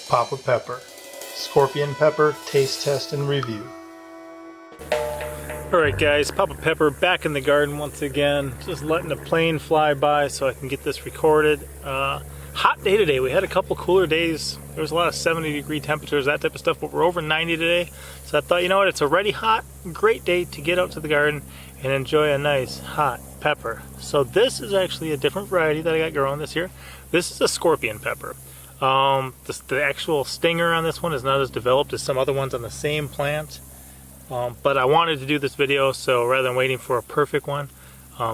Papa Pepper, Scorpion Pepper Taste Test and Review. Alright guys, Papa Pepper back in the garden once again, just letting the plane fly by so I can get this recorded. Hot day today. We had a couple cooler days. There was a lot of 70-degree temperatures, that type of stuff, but we're over 90 today. So I thought, you know what, it's already hot, great day to get out to the garden and enjoy a nice hot pepper. So this is actually a different variety that I got growing this year. This is a scorpion pepper. The actual stinger on this one is not as developed as some other ones on the same plant. But I wanted to do this video, so rather than waiting for a perfect one,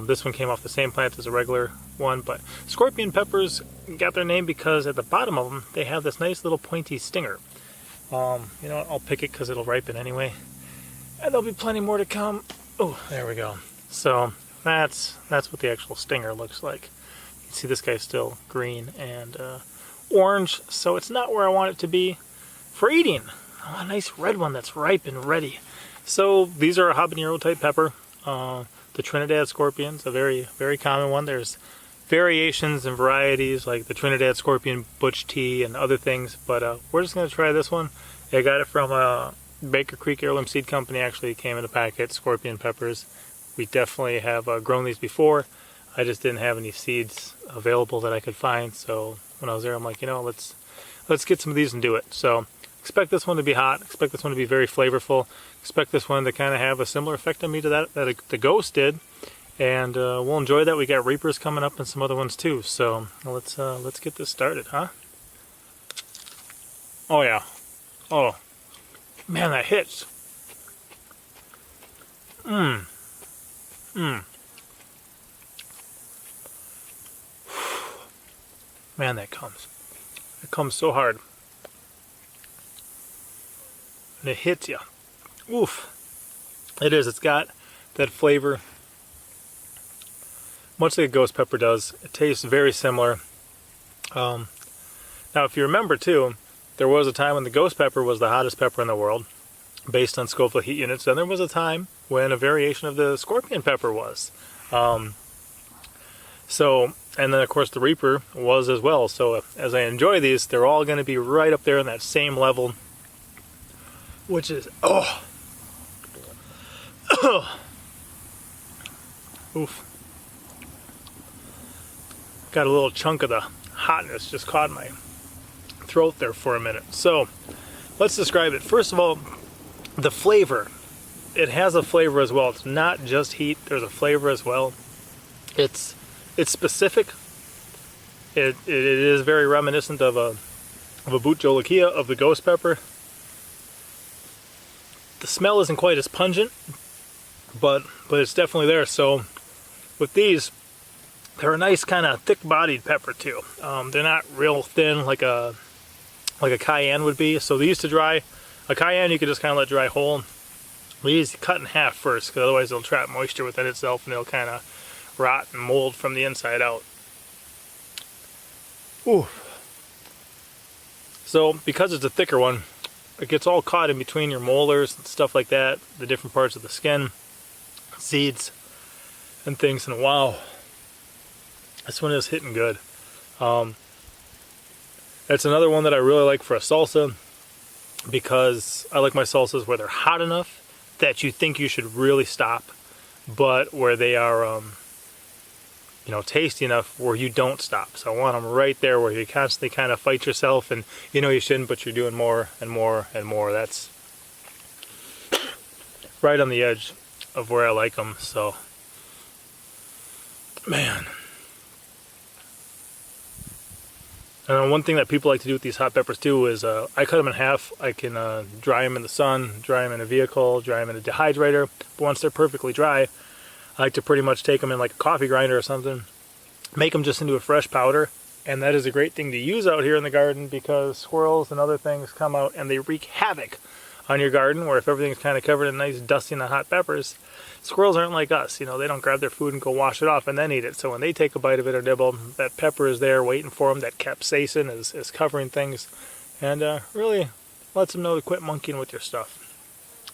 this one came off the same plant as a regular one. But scorpion peppers got their name because at the bottom of them, they have this nice little pointy stinger. You know what, I'll pick it because it'll ripen anyway. And there'll be plenty more to come. Oh, there we go. So that's what the actual stinger looks like. You can see this guy's still green and orange, so it's not where I want it to be for eating. I want a nice red one that's ripe and ready. So these are a habanero type pepper. The Trinidad Scorpion's a very, very common one. There's variations and varieties like the Trinidad Scorpion Butch Tea and other things, but we're just going to try this one. I got it from Baker Creek Heirloom Seed Company. Actually, it came in a packet, scorpion peppers. We definitely have grown these before. I just didn't have any seeds available that I could find, so when I was there, I'm like, you know, let's get some of these and do it. So expect this one to be hot, expect this one to be very flavorful, expect this one to kind of have a similar effect on me to that the Ghost did, and we'll enjoy that. We got Reapers coming up and some other ones too, so let's get this started, huh? Oh yeah. Oh man, that hits. Man, that comes. It comes so hard. And it hits you. Oof. It is. It's got that flavor, much like a ghost pepper does. It tastes very similar. Now, if you remember too, there was a time when the ghost pepper was the hottest pepper in the world, based on Scoville heat units. Then there was a time when a variation of the scorpion pepper was. And then of course the Reaper was as well. So as I enjoy these, they're all going to be right up there in that same level, which is, oh, oof. Got a little chunk of the hotness just caught my throat there for a minute. So let's describe it. First of all, the flavor. It has a flavor as well. It's not just heat. There's a flavor as well. It's specific. It is very reminiscent of a Boot Jolokia, of the ghost pepper. The smell isn't quite as pungent, but it's definitely there. So with these, they're a nice kind of thick-bodied pepper too. They're not real thin like a cayenne would be. So these to dry, a cayenne you can just kind of let dry whole. These cut in half first, because otherwise it'll trap moisture within itself and it'll kind of rot and mold from the inside out. Ooh. So because it's a thicker one, it gets all caught in between your molars and stuff like that, the different parts of the skin, seeds, and things. And wow, this one is hitting good. That's another one that I really like for a salsa, because I like my salsas where they're hot enough that you think you should really stop, but where they are you know, tasty enough where you don't stop. So I want them right there where you constantly kind of fight yourself and you know you shouldn't, but you're doing more and more and more. That's right on the edge of where I like them. So, man. And one thing that people like to do with these hot peppers too is I cut them in half. I can dry them in the sun, dry them in a vehicle, dry them in a dehydrator. But once they're perfectly dry, I like to pretty much take them in like a coffee grinder or something, make them just into a fresh powder, and that is a great thing to use out here in the garden because squirrels and other things come out and they wreak havoc on your garden, where if everything's kind of covered in nice dusting of hot peppers, squirrels aren't like us. You know, they don't grab their food and go wash it off and then eat it. So when they take a bite of it or nibble, that pepper is there waiting for them. That capsaicin is covering things and really lets them know to quit monkeying with your stuff.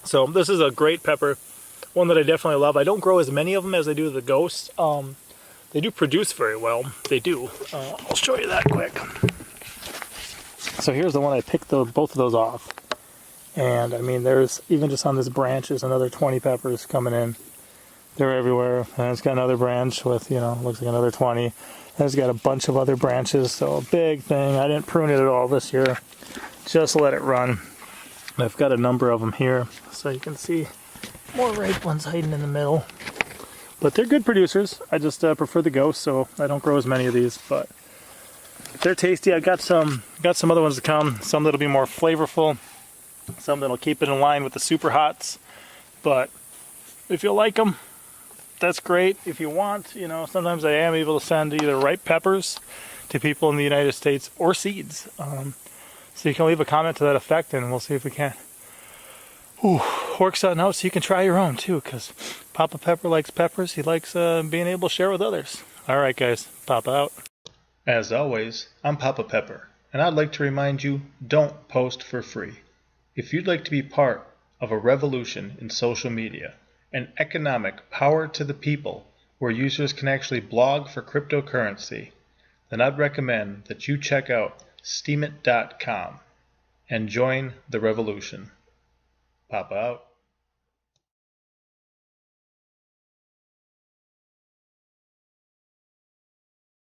So this is a great pepper. One that I definitely love. I don't grow as many of them as I do the Ghosts. They do produce very well. They do. I'll show you that quick. So here's the one I picked both of those off. And I mean, there's, even just on this branch, there's another 20 peppers coming in. They're everywhere. And it's got another branch with, you know, looks like another 20. And it's got a bunch of other branches, so a big thing. I didn't prune it at all this year. Just let it run. I've got a number of them here, so you can see more ripe ones hiding in the middle. But they're good producers. I just prefer the Ghost, so I don't grow as many of these, but they're tasty. I got some other ones to come. Some that'll be more flavorful. Some that'll keep it in line with the super hots. But if you like them, that's great. If you want, you know, sometimes I am able to send either ripe peppers to people in the United States or seeds. So you can leave a comment to that effect, and we'll see if we can work something out so you can try your own too, because Papa Pepper likes peppers. He likes being able to share with others. All right, guys, Papa out. As always, I'm Papa Pepper, and I'd like to remind you, don't post for free. If you'd like to be part of a revolution in social media, an economic power to the people where users can actually blog for cryptocurrency, then I'd recommend that you check out steemit.com and join the revolution. Papa out.